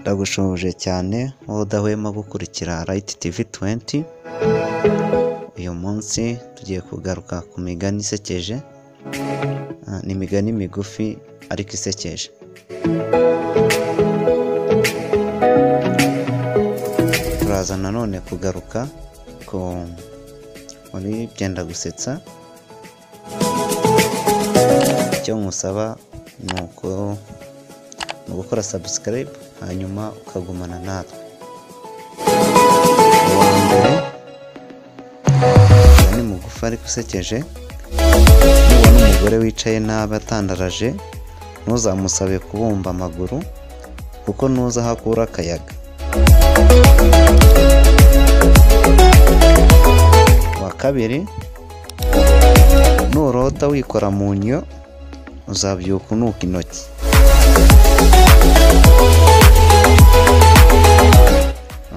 Ndagushoje cyane wowe udahwema gukurikira Light TV 20. Uyu munsi tugiye kugaruka ku migani isekeje. Ni imigani migufi ariko isekeje. Turaza nanone kugaruka muri byenda gusetsa. Icyo nkusaba ni gukora subscribe hanyuma ukagumana natwe. Ni mugufi ariko usekeje. Nubona umugore wicaye nabi atandaraje, ntuzamusabe kubumba amaguru kuko ntuza aho akura akayaga. Wa kabiri, nurota wikora mu nnyo uzabyuka unuka intoki.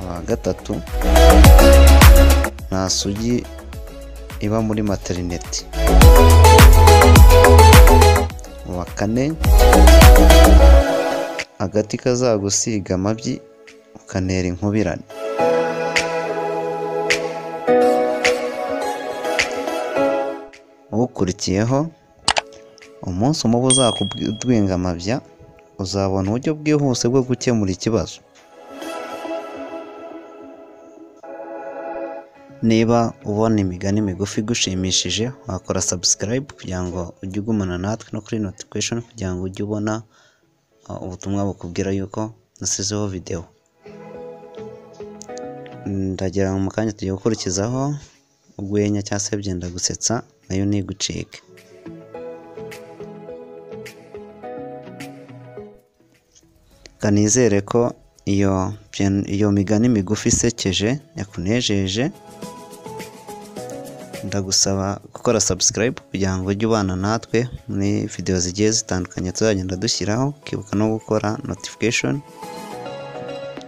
Wa gatatu, nta sugi iba muri materineti. Wa kane, agati kazagusiga amabyi ukanera inkubirane. Ukurikiyeho, umunsi umubu uzakudwinga amabya uzabona uburyo bwihuse bwo gukemura ikibazo. Niba ubona imigani migufi igushimishije, wakora subscribe kugira ngo ujye ugumana natwe no kuri notification kugira ngo ujye ubona ubutumwa bukubwira yuko nasizeho video. Ndagira mu kanya tugiye gukurikizaho urwenya cyangwa se byenda gusetsa nayo ntigucike. Kanizere ko iyo migani migufi isekeje yakunejeje. Ndagusaba gukora subscribe kugira ngo ujye ubana natwe muri video zigiye zitandukanye tuzagenda dushyiraho, ukibuka no gukora notification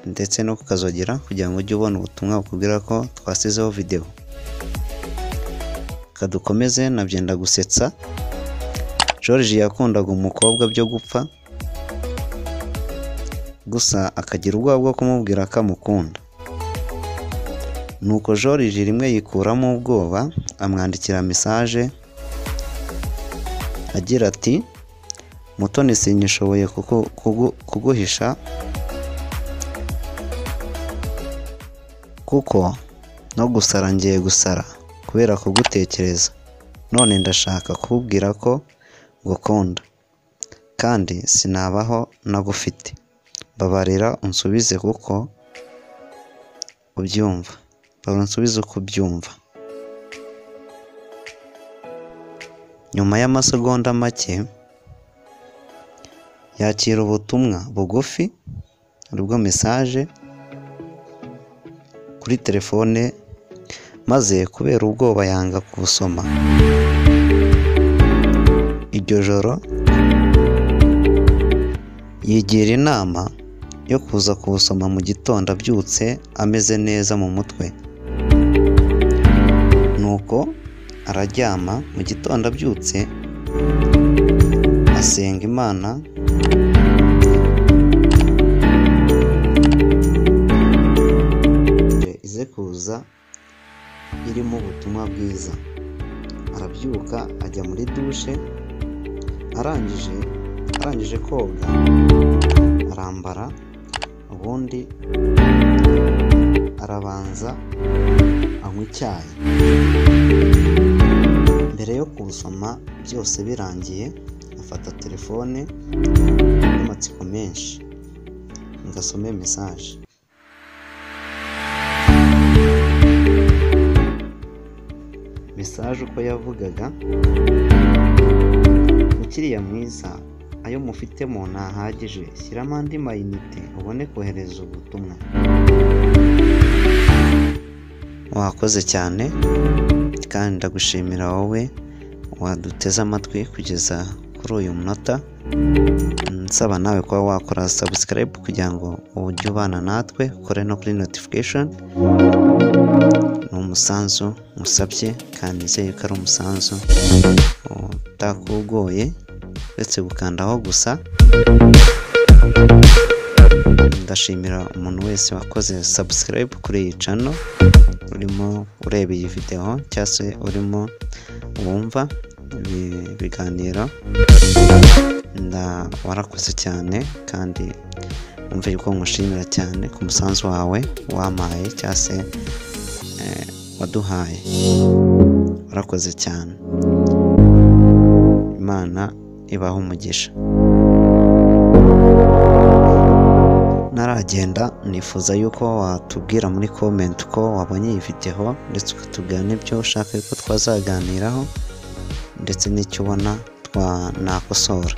ndetse no kukazogera kugira ngo ujye ubona ubutumwa bukubwira ko twasizeho video. Kadukomeze na byenda gusetsa. George yakundaga umukobwa byo gupfa, gusa akagira ubwoba bwo kumubwira ko amukunda. Nuko George rimwe yikuramo ubwoba amwandikira message agira ati, Mutoni sinyishoboye kuguhisha kuko no gusara ngiye gusara kubera kugutekereza. None ndashaka kukubwira ko ngukunda kandi sinabaho nagufite. Babarira unsubize kuko ubyumva. Unsubize uko ubyumva. Nyuma y'amasegonda make yakira ubutumwa bugufi aribwo message kuri telefone, maze kubera ubwoba yanga kubusoma. Iryo joro yigira inama yo kuza kubusoma mu gitondo abyutse ameze neza mu mutwe. Nuko araryama mu gitondo abyutse asenga Imana ize kuza irimo ubutumwa bwiza. Arabyuka ajya muri dushe, arangije koga arambara, ubundi arabanza anywa icyayi. Mbere yo kubusoma byose birangiye, afata telefone n'amatsiko menshi ngo asome message. Message uko yavugaga: mukiriya mwiza, ayo mufitemo ntahagije, shyiramo andi mayinite ubone kohereza ubutumwa. Wakoze cyane kandi ndagushimira wowe waduteze amatwi kugeza kuri uyu munota. Nsaba nawe kuba wakora subscribe kugira ngo ujye ubana natwe, ukore no kuri notification. Ni umusanzu musabye kandi nizeye ko ari umusanzu utakugoye uretse gukandaho gusa. ndashimira umuntu wese wakoze subscribe kuri iyi channel, urimo ureba iyi video cyangwa se urimo wumva ibiganiro, warakoze cyane kandi umve yuko nkushimira cyane ku musanzu wawe wamaye cyangwa se waduhaye. Warakoze cyane, Imana ibaha umugisha. Naragenda nifuza yuko watubwira muri comment ko wabonye iyi video, ndetse ukatubwira n'ibyo ushaka yuko twazaganiraho ndetse n'icyo ubona nakosora.